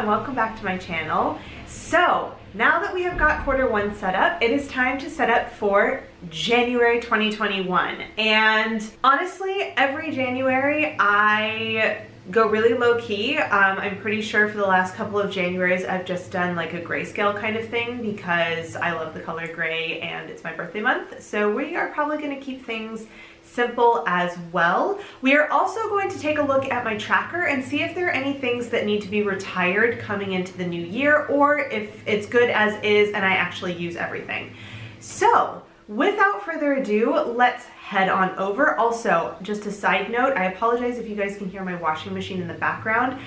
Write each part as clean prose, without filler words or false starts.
and welcome back to my channel. So now that we have got Q1 set up, it is time to set up for January 2021. And honestly, every January I go really low key. I'm pretty sure for the last couple of Januaries I've just done like a grayscale kind of thing because I love the color gray and it's my birthday month. So we are probably going to keep things simple as well. We are also going to take a look at my tracker and see if there are any things that need to be retired coming into the new year, or if it's good as is and I actually use everything. So without further ado, let's head on over. Also, just a side note, I apologize if you guys can hear my washing machine in the background.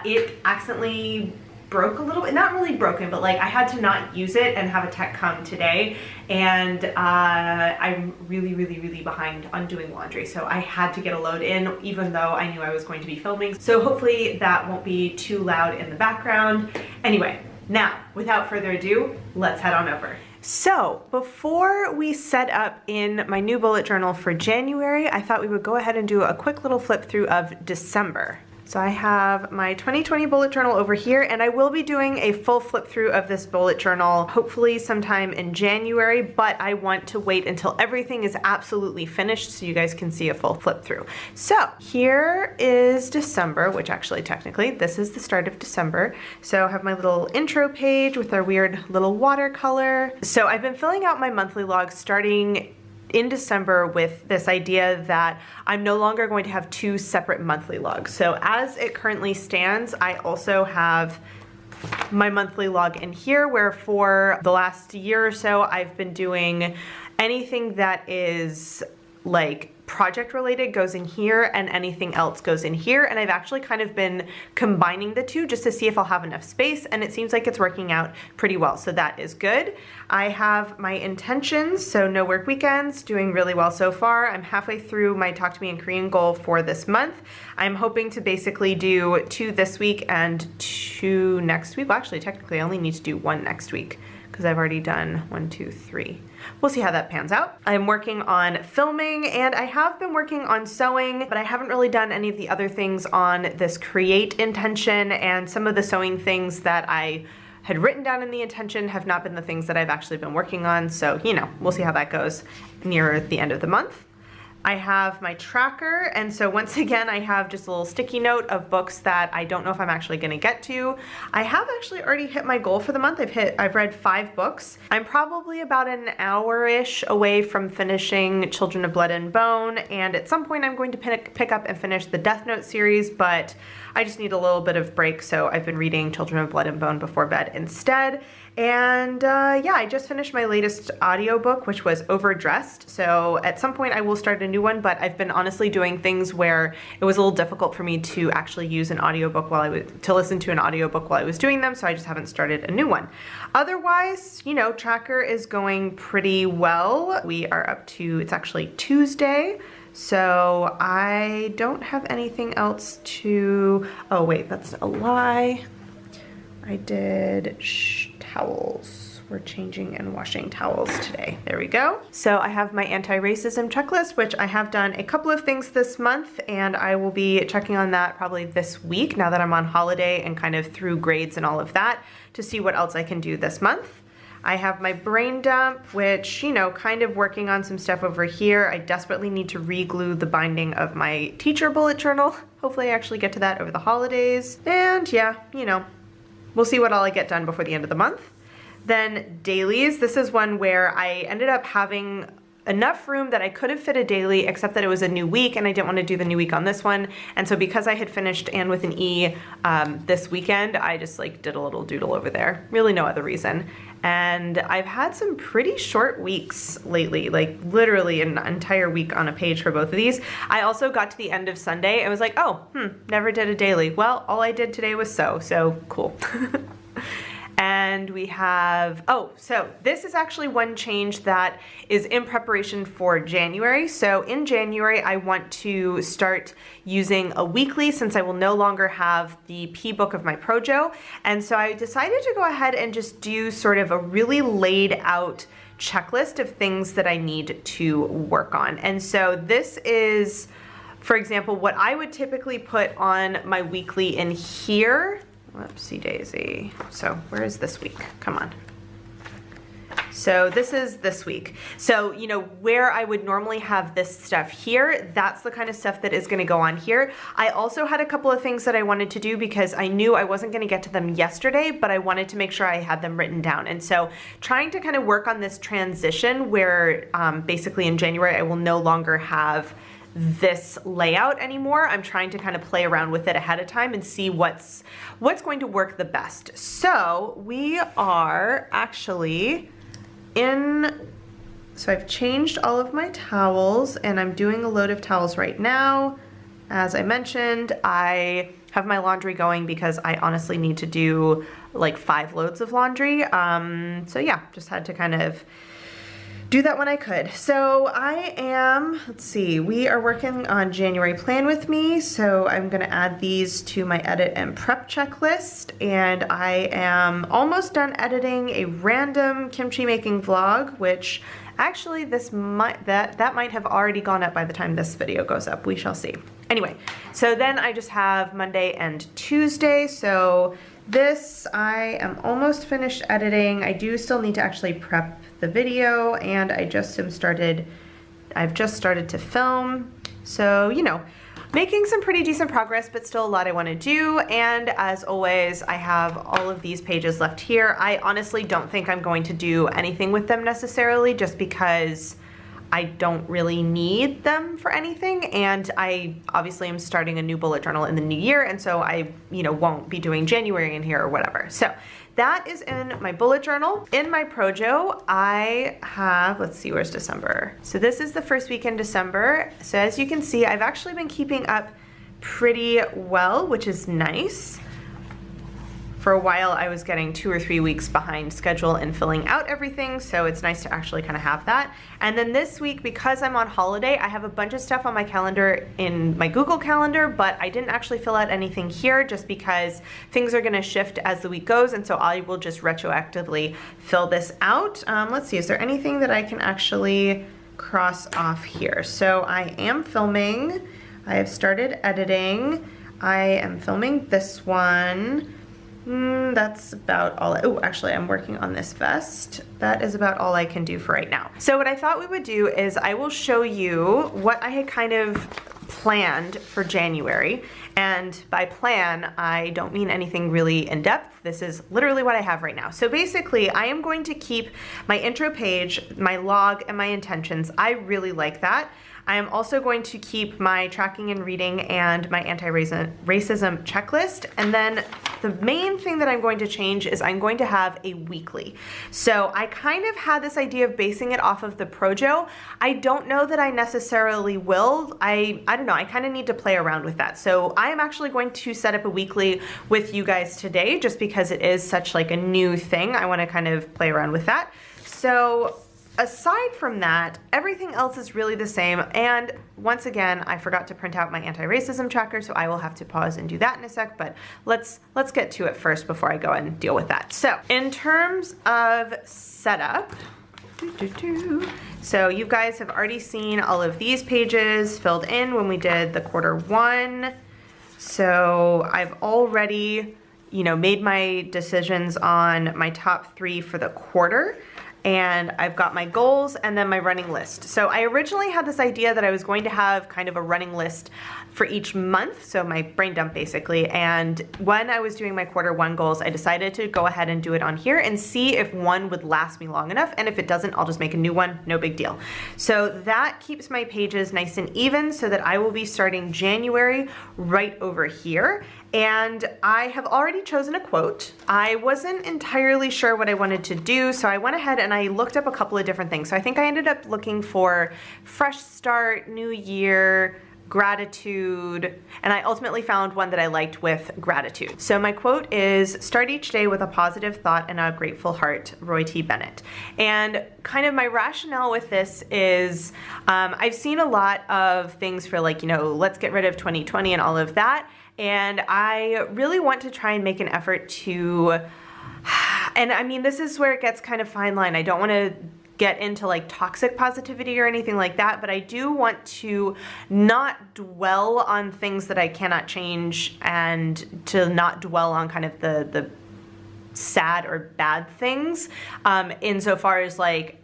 It accidentally broke a little bit, not really broken, but like I had to not use it and have a tech come today, and I'm really behind on doing laundry, so I had to get a load in even though I knew I was going to be filming, so hopefully that won't be too loud in the background. Anyway, now without further ado, let's head on over. So before we set up in my new bullet journal for January, I thought we would go ahead and do a quick little flip through of December. So I have my 2020 bullet journal over here, and I will be doing a full flip through of this bullet journal hopefully sometime in January, but I want to wait until everything is absolutely finished so you guys can see a full flip through. So here is December, which actually technically this is the start of December. So I have my little intro page with our weird little watercolor. So I've been filling out my monthly log starting in December with this idea that I'm no longer going to have two separate monthly logs. So as it currently stands, I also have my monthly log in here, where for the last year or so, I've been doing anything that is like project related goes in here and anything else goes in here, and I've actually kind of been combining the two just to see if I'll have enough space, and it seems like it's working out pretty well, so that is good. I have my intentions, so no work weekends, doing really well so far. I'm halfway through my Talk to Me in Korean goal for this month. I'm hoping to basically do 2 this week and 2 next week. Well, actually technically I only need to do 1 next week because I've already done 1, 2, 3. We'll see how that pans out. I'm working on filming, and I have been working on sewing, but I haven't really done any of the other things on this create intention, and some of the sewing things that I had written down in the intention have not been the things that I've actually been working on, so you know, we'll see how that goes near the end of the month. I have my tracker, and so once again I have just a little sticky note of books that I don't know if I'm actually going to get to. I have actually already hit my goal for the month. I've read 5 books. I'm probably about an hour-ish away from finishing Children of Blood and Bone, and at some point I'm going to pick up and finish the Death Note series, but I just need a little bit of break, so I've been reading Children of Blood and Bone before bed instead. And yeah, I just finished my latest audiobook, which was Overdressed, so at some point I will start a new one, but I've been honestly doing things where it was a little difficult for me to actually use an audiobook to listen to an audiobook while I was doing them, so I just haven't started a new one. Otherwise, you know, tracker is going pretty well. We are up to, it's actually Tuesday, so I don't have anything else to, oh wait, that's a lie. I did towels. We're changing and washing towels today. There we go. So I have my anti-racism checklist, which I have done a couple of things this month, and I will be checking on that probably this week now that I'm on holiday and kind of through grades and all of that to see what else I can do this month. I have my brain dump, which, you know, kind of working on some stuff over here. I desperately need to re-glue the binding of my teacher bullet journal. Hopefully I actually get to that over the holidays. And yeah, you know, we'll see what all I get done before the end of the month. Then dailies. This is one where I ended up having enough room that I could have fit a daily, except that it was a new week and I didn't want to do the new week on this one. And so because I had finished Anne with an E this weekend, I just like did a little doodle over there. Really no other reason. And I've had some pretty short weeks lately, like literally an entire week on a page for both of these. I also got to the end of Sunday and was like, oh, never did a daily. Well, all I did today was sew, so cool. And we have, oh, so this is actually one change that is in preparation for January. So in January, I want to start using a weekly since I will no longer have the P book of my PROJO. And so I decided to go ahead and just do sort of a really laid out checklist of things that I need to work on. And so this is, for example, what I would typically put on my weekly in here Whoopsie daisy. So where is this week? Come on. So this is this week. So, you know, where I would normally have this stuff here, that's the kind of stuff that is gonna go on here. I also had a couple of things that I wanted to do because I knew I wasn't gonna get to them yesterday, but I wanted to make sure I had them written down. And so trying to kind of work on this transition where basically in January, I will no longer have this layout anymore. I'm trying to kind of play around with it ahead of time and see what's going to work the best. So we are actually so I've changed all of my towels and I'm doing a load of towels right now. As I mentioned, I have my laundry going because I honestly need to do like 5 loads of laundry. So yeah, just had to kind of do that when I could. So I am, let's see, we are working on January plan with me. So I'm gonna add these to my edit and prep checklist. And I am almost done editing a random kimchi making vlog, which actually that might have already gone up by the time this video goes up. We shall see. Anyway, so then I just have Monday and Tuesday. So this I am almost finished editing. I do still need to actually prep the video, and I've just started to film. So, you know, making some pretty decent progress, but still a lot I want to do. And as always, I have all of these pages left here. I honestly don't think I'm going to do anything with them necessarily, just because I don't really need them for anything, and I obviously am starting a new bullet journal in the new year, and so I, you know, won't be doing January in here or whatever. So that is in my bullet journal. In my PROJO, I have, let's see, where's December? So this is the first week in December. So as you can see, I've actually been keeping up pretty well, which is nice. For a while, I was getting 2 or 3 weeks behind schedule in filling out everything, so it's nice to actually kind of have that. And then this week, because I'm on holiday, I have a bunch of stuff on my calendar in my Google Calendar, but I didn't actually fill out anything here just because things are gonna shift as the week goes, and so I will just retroactively fill this out. Let's see, is there anything that I can actually cross off here? So I am filming, I have started editing, I am filming this one. That's about all. Oh, actually, I'm working on this vest. That is about all I can do for right now. So what I thought we would do is I will show you what I had kind of planned for January. And by plan, I don't mean anything really in depth. This is literally what I have right now. So basically, I am going to keep my intro page, my log, and my intentions. I really like that. I am also going to keep my tracking and reading and my anti-racism checklist. And then the main thing that I'm going to change is I'm going to have a weekly. So I kind of had this idea of basing it off of the PROJO. I don't know that I necessarily will. I don't know, I kind of need to play around with that. So I am actually going to set up a weekly with you guys today just because it is such like a new thing. I want to kind of play around with that. So aside from that, everything else is really the same. And once again, I forgot to print out my anti-racism tracker, so I will have to pause and do that in a sec, but let's get to it first before I go and deal with that. So in terms of setup, so you guys have already seen all of these pages filled in when we did the Q1. So I've already, you know, made my decisions on my top 3 for the quarter. And I've got my goals and then my running list. So I originally had this idea that I was going to have kind of a running list for each month, so my brain dump basically. And when I was doing my Q1 goals, I decided to go ahead and do it on here and see if one would last me long enough. And if it doesn't, I'll just make a new one, no big deal. So that keeps my pages nice and even so that I will be starting January right over here. And I have already chosen a quote. I wasn't entirely sure what I wanted to do, so I went ahead and I looked up a couple of different things. So I think I ended up looking for fresh start, new year, gratitude, and I ultimately found one that I liked with gratitude. So my quote is, "Start each day with a positive thought and a grateful heart," Roy T. Bennett. And kind of my rationale with this is, I've seen a lot of things for like, you know, let's get rid of 2020 and all of that. And I really want to try and make an effort to, and I mean, this is where it gets kind of fine line. I don't want to get into like toxic positivity or anything like that, but I do want to not dwell on things that I cannot change, and to not dwell on kind of the sad or bad things, insofar as like,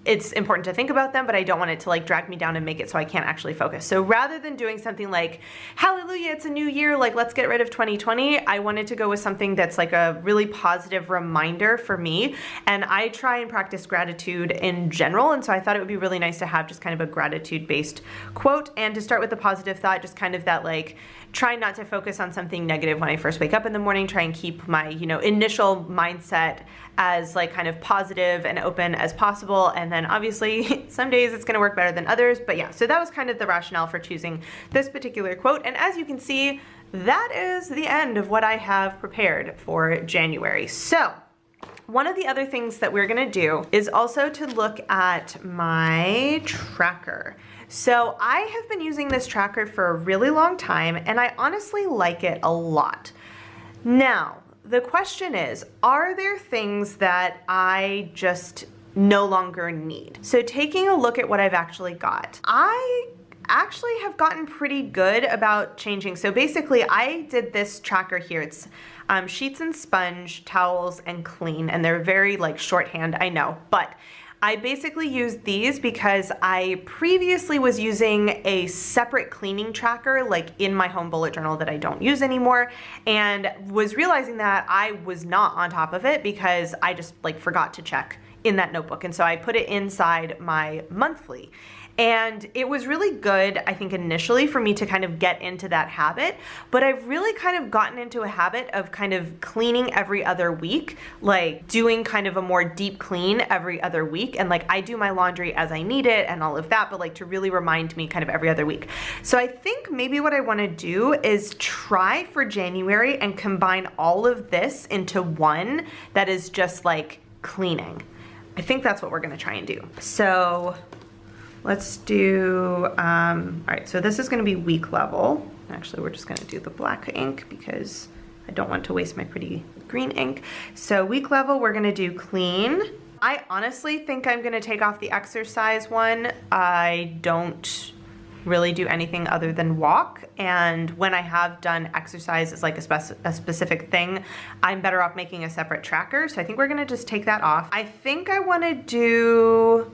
it's important to think about them, but I don't want it to like drag me down and make it so I can't actually focus. So rather than doing something like, hallelujah, it's a new year, like let's get rid of 2020, I wanted to go with something that's like a really positive reminder for me. And I try and practice gratitude in general. And so I thought it would be really nice to have just kind of a gratitude-based quote. And to start with a positive thought, just kind of that like, try not to focus on something negative when I first wake up in the morning, try and keep my, you know, initial mindset as like kind of positive and open as possible. And then obviously some days it's gonna work better than others. But yeah, so that was kind of the rationale for choosing this particular quote. And as you can see, that is the end of what I have prepared for January. So one of the other things that we're gonna do is also to look at my tracker. So I have been using this tracker for a really long time, and I honestly like it a lot. Now, the question is, are there things that I just no longer need? So taking a look at what I've actually got, I actually have gotten pretty good about changing. So basically I did this tracker here. It's sheets and sponge, towels, and clean, and they're very like shorthand, I know, but I basically used these because I previously was using a separate cleaning tracker like in my home bullet journal that I don't use anymore, and was realizing that I was not on top of it because I just like forgot to check in that notebook. And so I put it inside my monthly. And it was really good, I think, initially for me to kind of get into that habit, but I've really kind of gotten into a habit of kind of cleaning every other week, like doing kind of a more deep clean every other week. And like I do my laundry as I need it and all of that, but like to really remind me kind of every other week. So I think maybe what I want to do is try for January and combine all of this into one that is just like cleaning. I think that's what we're going to try and do. So let's do, all right, so this is gonna be week level. Actually, we're just gonna do the black ink because I don't want to waste my pretty green ink. So week level, we're gonna do clean. I honestly think I'm gonna take off the exercise one. I don't really do anything other than walk. And when I have done exercise as like a specific thing, I'm better off making a separate tracker. So I think we're gonna just take that off. I think I wanna do,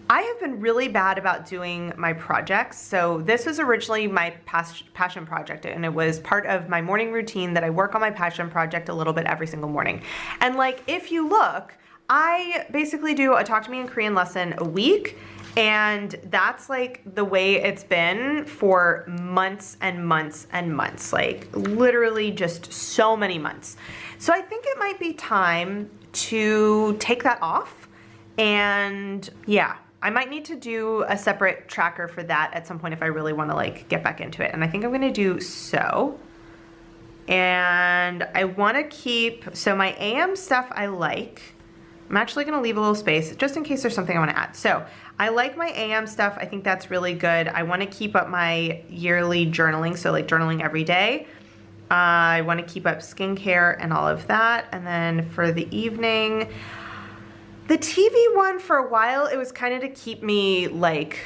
I have been really bad about doing my projects. So this was originally my passion project, and it was part of my morning routine that I work on my passion project a little bit every single morning. And like, if you look, I basically do a Talk to Me in Korean lesson a week, and that's like the way it's been for months and months and months, like literally just so many months. So I think it might be time to take that off, and yeah. I might need to do a separate tracker for that at some point if I really want to like get back into it. And I think I'm going to do so. And I want to keep, so my AM stuff I like. I'm actually going to leave a little space just in case there's something I want to add. So I like my AM stuff. I think that's really good. I want to keep up my yearly journaling. So like journaling every day. I want to keep up skincare and all of that. And then for the evening, the TV one, for a while, it was kind of to keep me like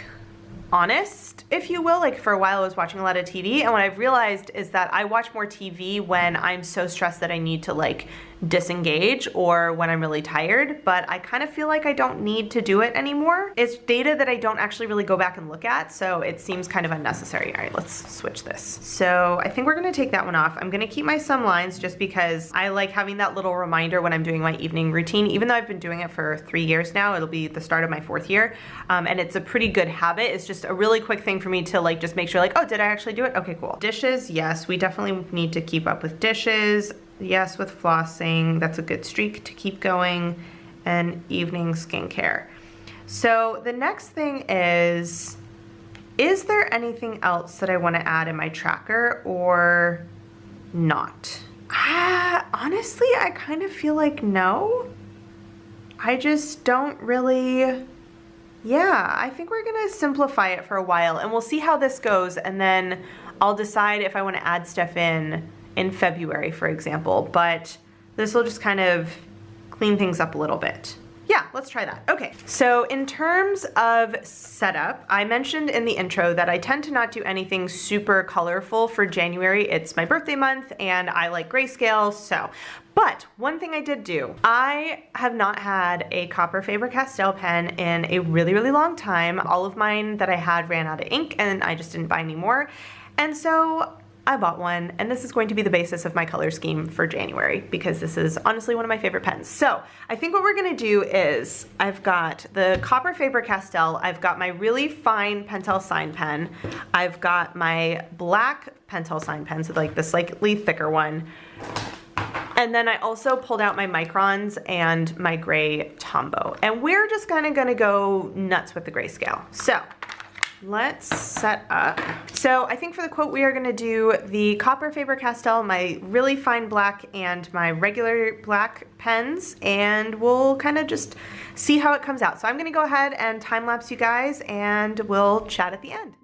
honest, if you will. Like for a while I was watching a lot of TV, and what I've realized is that I watch more TV when I'm so stressed that I need to like disengage, or when I'm really tired, but I kind of feel like I don't need to do it anymore. It's data that I don't actually really go back and look at, so it seems kind of unnecessary. All right, let's switch this. So I think we're gonna take that one off. I'm gonna keep my sum lines just because I like having that little reminder when I'm doing my evening routine, even though I've been doing it for 3 years now. It'll be the start of my 4th year, and it's a pretty good habit. It's just a really quick thing for me to like just make sure like, oh, did I actually do it? Okay, cool. Dishes, yes, we definitely need to keep up with dishes. Yes, with flossing, that's a good streak to keep going, and evening skincare. So the next thing is there anything else that I want to add in my tracker or not? Honestly, I kind of feel like no. I just don't really, yeah, I think we're gonna simplify it for a while, and we'll see how this goes, and then I'll decide if I want to add stuff in February, for example, but this will just kind of clean things up a little bit. yeah, let's try that. Okay, so in terms of setup, I mentioned in the intro that I tend to not do anything super colorful for January. It's my birthday month and I like grayscale, so. But one thing I did do, I have not had a copper Faber-Castell pen in a really, really long time. All of mine that I had ran out of ink and I just didn't buy any more. And so I bought one, and this is going to be the basis of my color scheme for January because this is honestly one of my favorite pens. So I think what we're gonna do is I've got the copper Faber-Castell, I've got my really fine PENTEL sign pen, I've got my black PENTEL sign pen, so like the slightly thicker one, and then I also pulled out my Microns and my gray Tombow. And we're just kinda gonna go nuts with the grayscale. So let's set up. So I think for the quote we are gonna do the copper Faber-Castell, my really fine black and my regular black pens, and we'll kind of just see how it comes out. So I'm gonna go ahead and time lapse you guys and we'll chat at the end.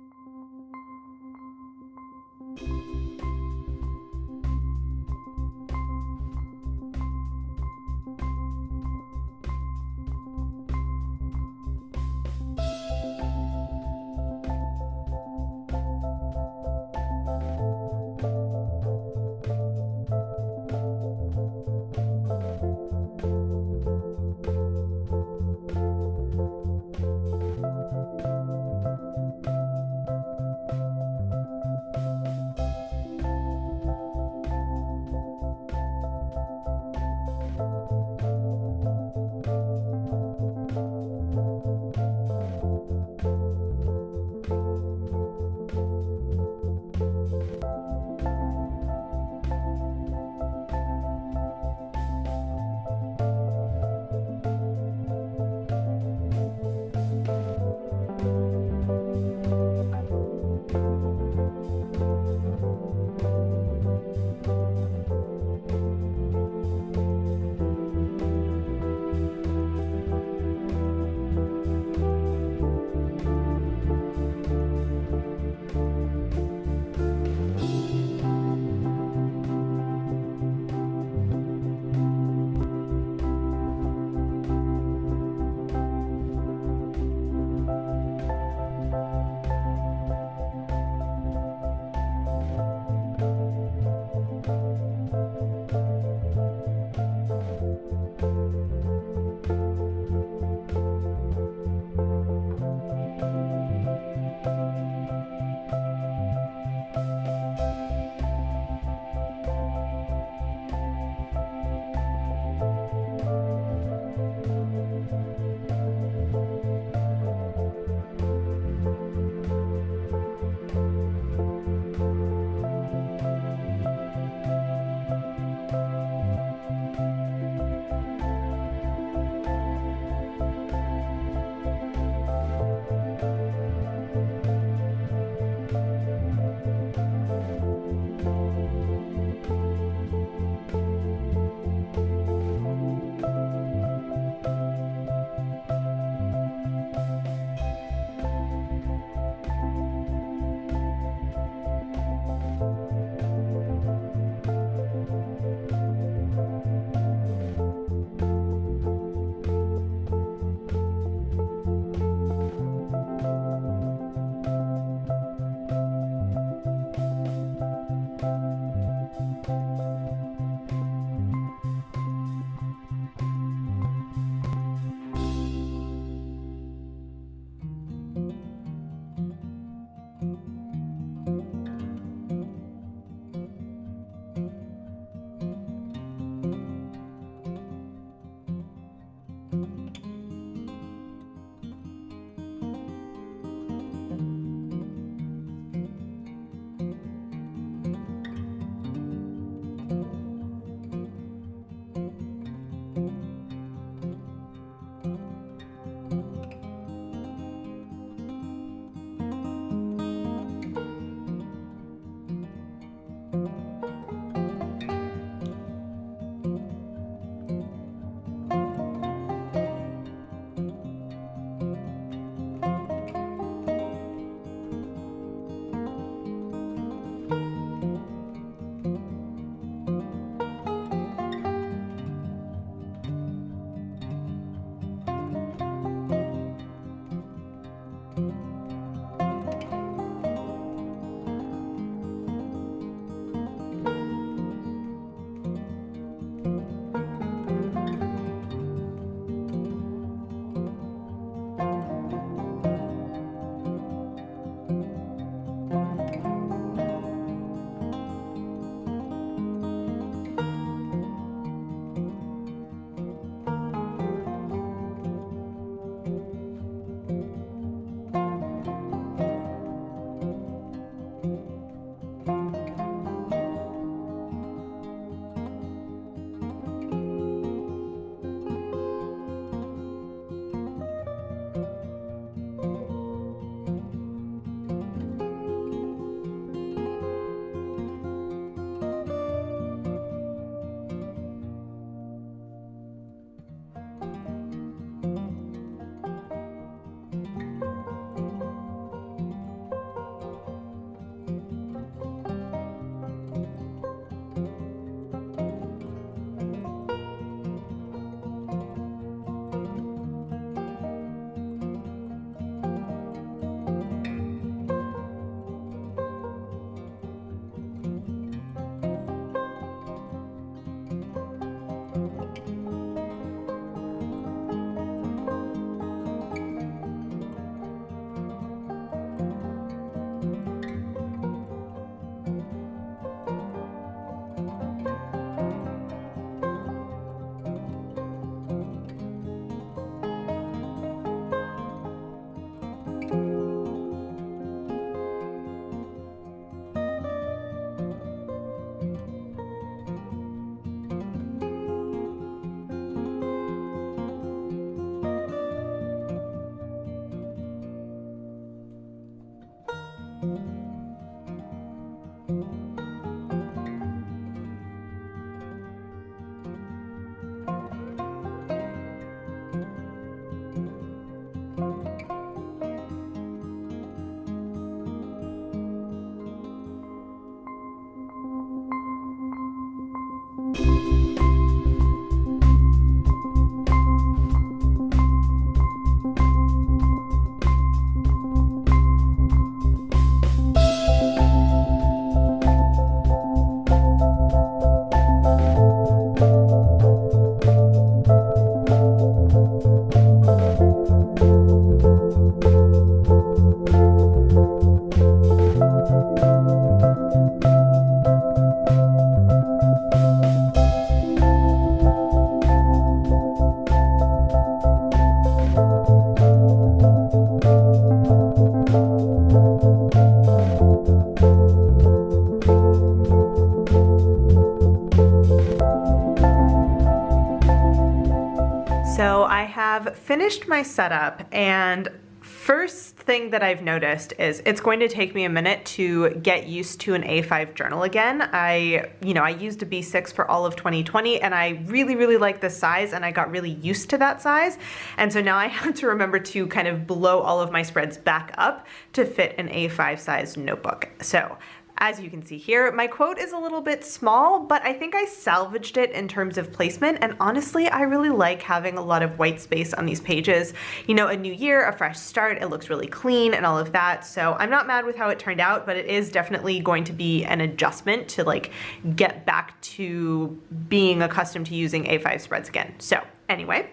So I have finished my setup, and first thing that I've noticed is it's going to take me a minute to get used to an A5 journal again. I used a B6 for all of 2020, and I really like this size, and I got really used to that size. And so now I have to remember to kind of blow all of my spreads back up to fit an A5 size notebook. So as you can see here, my quote is a little bit small, but I think I salvaged it in terms of placement, and honestly, I really like having a lot of white space on these pages. You know, a new year, a fresh start, it looks really clean and all of that, so I'm not mad with how it turned out, but it is definitely going to be an adjustment to like get back to being accustomed to using A5 spreads again. So anyway,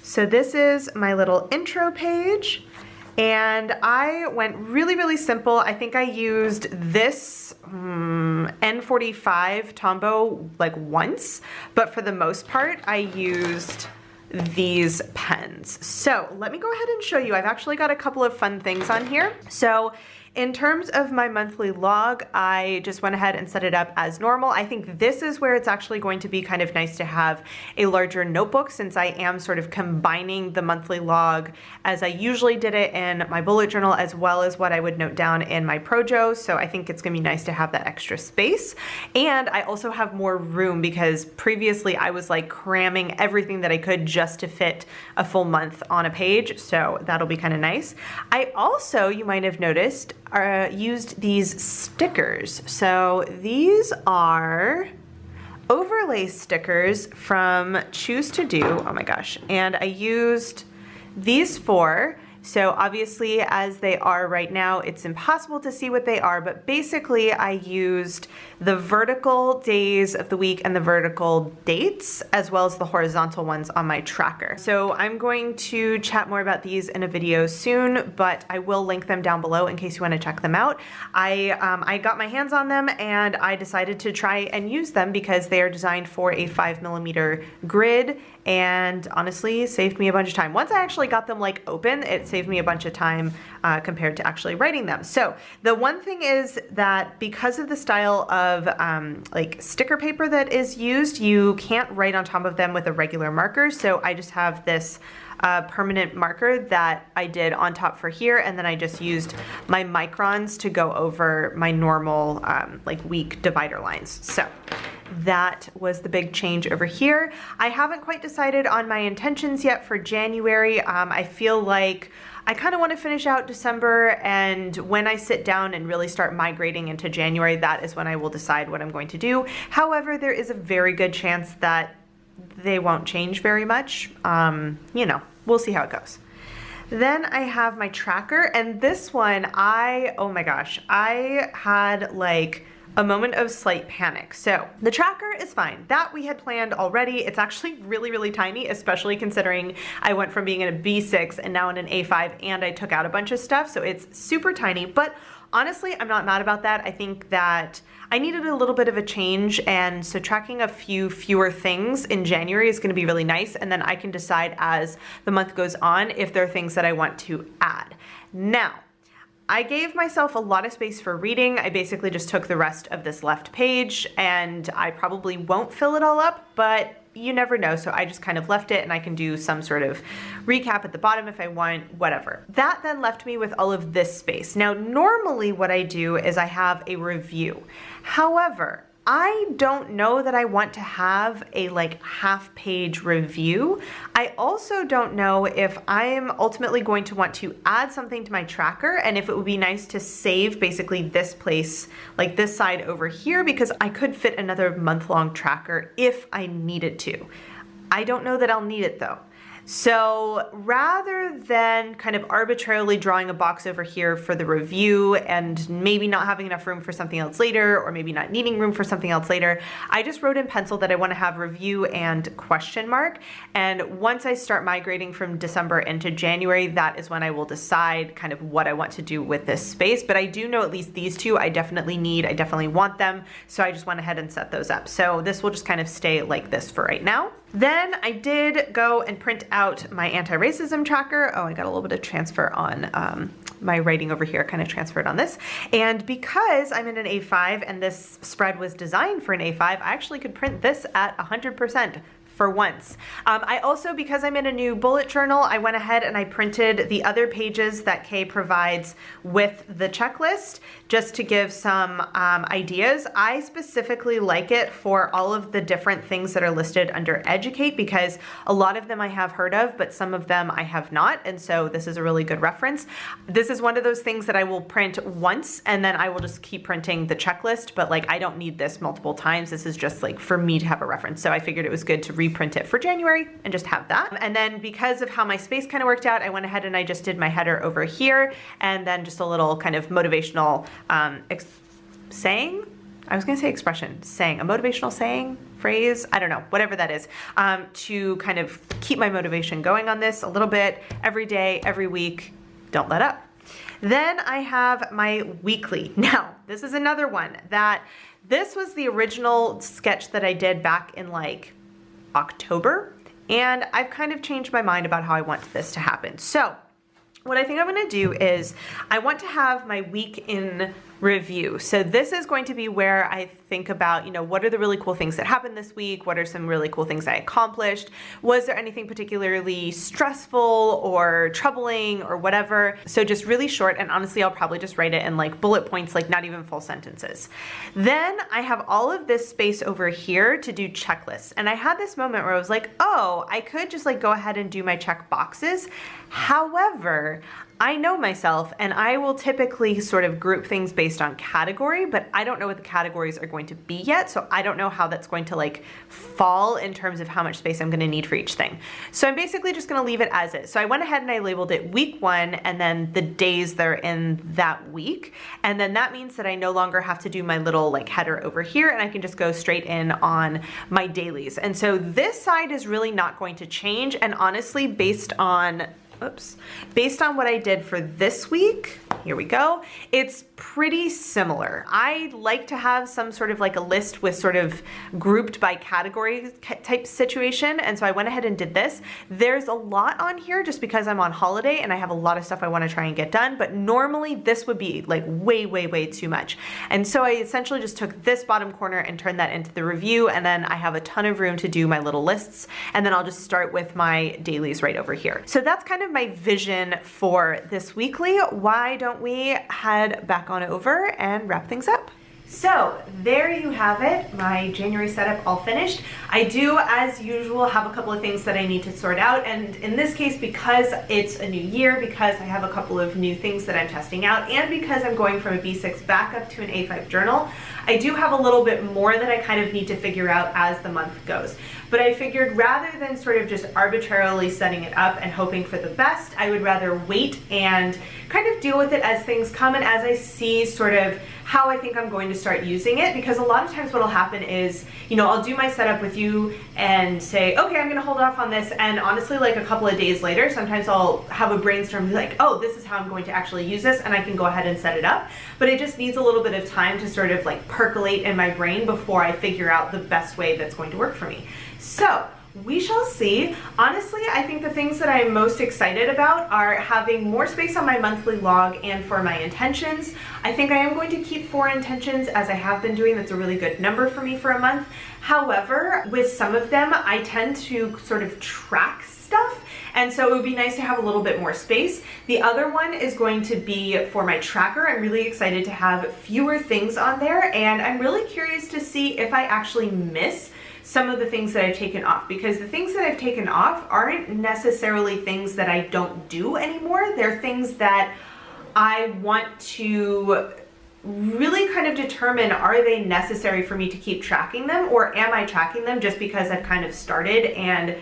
so this is my little intro page. And I went really simple. I think I used this N45 Tombow like once, but for the most part, I used these pens. So let me go ahead and show you. I've actually got a couple of fun things on here. So in terms of my monthly log, I just went ahead and set it up as normal. I think this is where it's actually going to be kind of nice to have a larger notebook, since I am sort of combining the monthly log as I usually did it in my bullet journal, as well as what I would note down in my PROJO. So I think it's gonna be nice to have that extra space. And I also have more room, because previously I was like cramming everything that I could just to fit a full month on a page. So that'll be kind of nice. I also, you might have noticed, used these stickers. So these are overlay stickers from Choose to Do. Oh my gosh. And I used these four. So obviously, as they are right now, it's impossible to see what they are, but basically I used the vertical days of the week and the vertical dates, as well as the horizontal ones on my tracker. So I'm going to chat more about these in a video soon, but I will link them down below in case you want to check them out. I got my hands on them, and I decided to try and use them because they are designed for a 5mm grid, and honestly saved me a bunch of time. Once I actually got them like open, it saved me a bunch of time compared to actually writing them. So the one thing is that because of the style of like sticker paper that is used, you can't write on top of them with a regular marker. So I just have this permanent marker that I did on top for here, and then I just used my microns to go over my normal like week divider lines. So that was the big change over here. I haven't quite decided on my intentions yet for January. I feel like I kind of want to finish out December, and when I sit down and really start migrating into January, that is when I will decide what I'm going to do. However, there is a very good chance that they won't change very much. You know, we'll see how it goes. Then I have my tracker, and this one, oh my gosh, I had like a moment of slight panic. So the tracker is fine. That we had planned already. It's actually really tiny, especially considering I went from being in a B6 and now in an A5, and I took out a bunch of stuff. So it's super tiny, but honestly, I'm not mad about that. I think that I needed a little bit of a change, and so tracking a few fewer things in January is gonna be really nice, and then I can decide as the month goes on if there are things that I want to add. Now, I gave myself a lot of space for reading. I basically just took the rest of this left page, and I probably won't fill it all up, but you never know, so I just kind of left it, and I can do some sort of recap at the bottom if I want, whatever. That then left me with all of this space. Now, normally what I do is I have a review. However, I don't know that I want to have a like half-page review. I also don't know if I'm ultimately going to want to add something to my tracker, and if it would be nice to save basically this place, like this side over here, because I could fit another month-long tracker if I needed to. I don't know that I'll need it though. So rather than kind of arbitrarily drawing a box over here for the review and maybe not having enough room for something else later, or maybe not needing room for something else later, I just wrote in pencil that I want to have review and question mark. And once I start migrating from December into January, that is when I will decide kind of what I want to do with this space. But I do know at least these two I definitely need, I definitely want them. So I just went ahead and set those up. So this will just kind of stay like this for right now. Then I did go and print out my anti-racism tracker. Oh, I got a little bit of transfer on my writing over here, kind of transferred on this. And because I'm in an A5 and this spread was designed for an A5, I actually could print this at 100%. for once. I also, because I'm in a new bullet journal, I went ahead and I printed the other pages that Kay provides with the checklist just to give some ideas. I specifically like it for all of the different things that are listed under Educate because a lot of them I have heard of, but some of them I have not, and so this is a really good reference. This is one of those things that I will print once and then I will just keep printing the checklist, but like I don't need this multiple times. This is just like for me to have a reference, so I figured it was good to reprint it for January and just have that. And then because of how my space kind of worked out, I went ahead and I just did my header over here and then just a little kind of motivational saying. I was gonna say expression, saying, a motivational saying, phrase, I don't know, whatever that is, to kind of keep my motivation going on this a little bit every day, every week, don't let up. Then I have my weekly. Now, this is another one that, this was the original sketch that I did back in like October, and I've kind of changed my mind about how I want this to happen. So what I think I'm gonna do is I want to have my week in review. So this is going to be where I think about, you know, what are the really cool things that happened this week? What are some really cool things I accomplished? Was there anything particularly stressful or troubling or whatever? So just really short, and honestly, I'll probably just write it in like bullet points, like not even full sentences. Then I have all of this space over here to do checklists. And I had this moment where I was like, oh, I could just like go ahead and do my check boxes. However, I know myself and I will typically sort of group things based on category, but I don't know what the categories are going to be yet. So I don't know how that's going to like fall in terms of how much space I'm gonna need for each thing. So I'm basically just gonna leave it as is. So I went ahead and I labeled it week 1 and then the days that are in that week. And then that means that I no longer have to do my little like header over here and I can just go straight in on my dailies. And so this side is really not going to change. And honestly, based on what I did for this week, here we go, it's pretty similar. I like to have some sort of like a list with sort of grouped by category type situation, and so I went ahead and did this. There's a lot on here just because I'm on holiday and I have a lot of stuff I want to try and get done, but normally this would be like way too much. And so I essentially just took this bottom corner and turned that into the review, and then I have a ton of room to do my little lists, and then I'll just start with my dailies right over here. So that's kind of my vision for this weekly. Why don't we head back on over and wrap things up? So there you have it, my January setup all finished. I do, as usual, have a couple of things that I need to sort out, and in this case, because it's a new year, because I have a couple of new things that I'm testing out, and because I'm going from a B6 back up to an A5 journal, I do have a little bit more that I kind of need to figure out as the month goes. But I figured rather than sort of just arbitrarily setting it up and hoping for the best, I would rather wait and kind of deal with it as things come and as I see sort of how I think I'm going to start using it, because a lot of times what'll happen is, you know, I'll do my setup with you and say, okay, I'm gonna hold off on this, and honestly, like a couple of days later, sometimes I'll have a brainstorm like, oh, this is how I'm going to actually use this, and I can go ahead and set it up. But it just needs a little bit of time to sort of like percolate in my brain before I figure out the best way that's going to work for me. So we shall see. Honestly, I think the things that I'm most excited about are having more space on my monthly log and for my intentions. I think I am going to keep 4 intentions as I have been doing. That's a really good number for me for a month. However, with some of them, I tend to sort of track stuff, and so it would be nice to have a little bit more space. The other one is going to be for my tracker. I'm really excited to have fewer things on there, and I'm really curious to see if I actually miss some of the things that I've taken off, because the things that I've taken off aren't necessarily things that I don't do anymore. They're things that I want to really kind of determine, are they necessary for me to keep tracking them, or am I tracking them just because I've kind of started and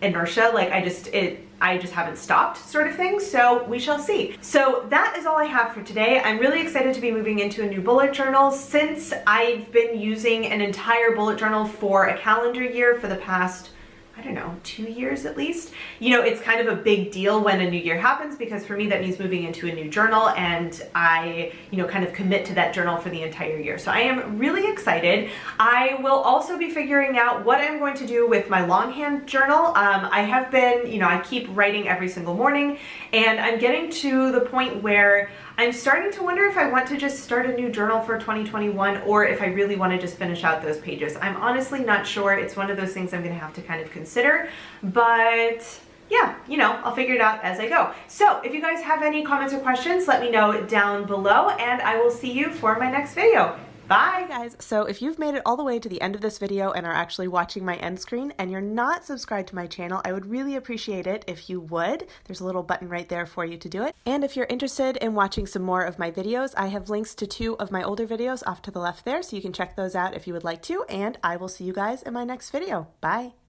inertia, like I just haven't stopped sort of thing. So we shall see. So that is all I have for today. I'm really excited to be moving into a new bullet journal. Since I've been using an entire bullet journal for a calendar year for the past, I don't know, 2 years at least. You know, it's kind of a big deal when a new year happens, because for me that means moving into a new journal, and I, you know, kind of commit to that journal for the entire year. So I am really excited. I will also be figuring out what I'm going to do with my longhand journal. I have been, you know, I keep writing every single morning, and I'm getting to the point where I'm starting to wonder if I want to just start a new journal for 2021, or if I really want to just finish out those pages. I'm honestly not sure. It's one of those things I'm going to have to kind of consider, but yeah, you know, I'll figure it out as I go. So if you guys have any comments or questions, let me know down below, and I will see you for my next video. Bye guys. So if you've made it all the way to the end of this video and are actually watching my end screen and you're not subscribed to my channel, I would really appreciate it if you would. There's a little button right there for you to do it. And if you're interested in watching some more of my videos, I have links to 2 of my older videos off to the left there, so you can check those out if you would like to, and I will see you guys in my next video. Bye.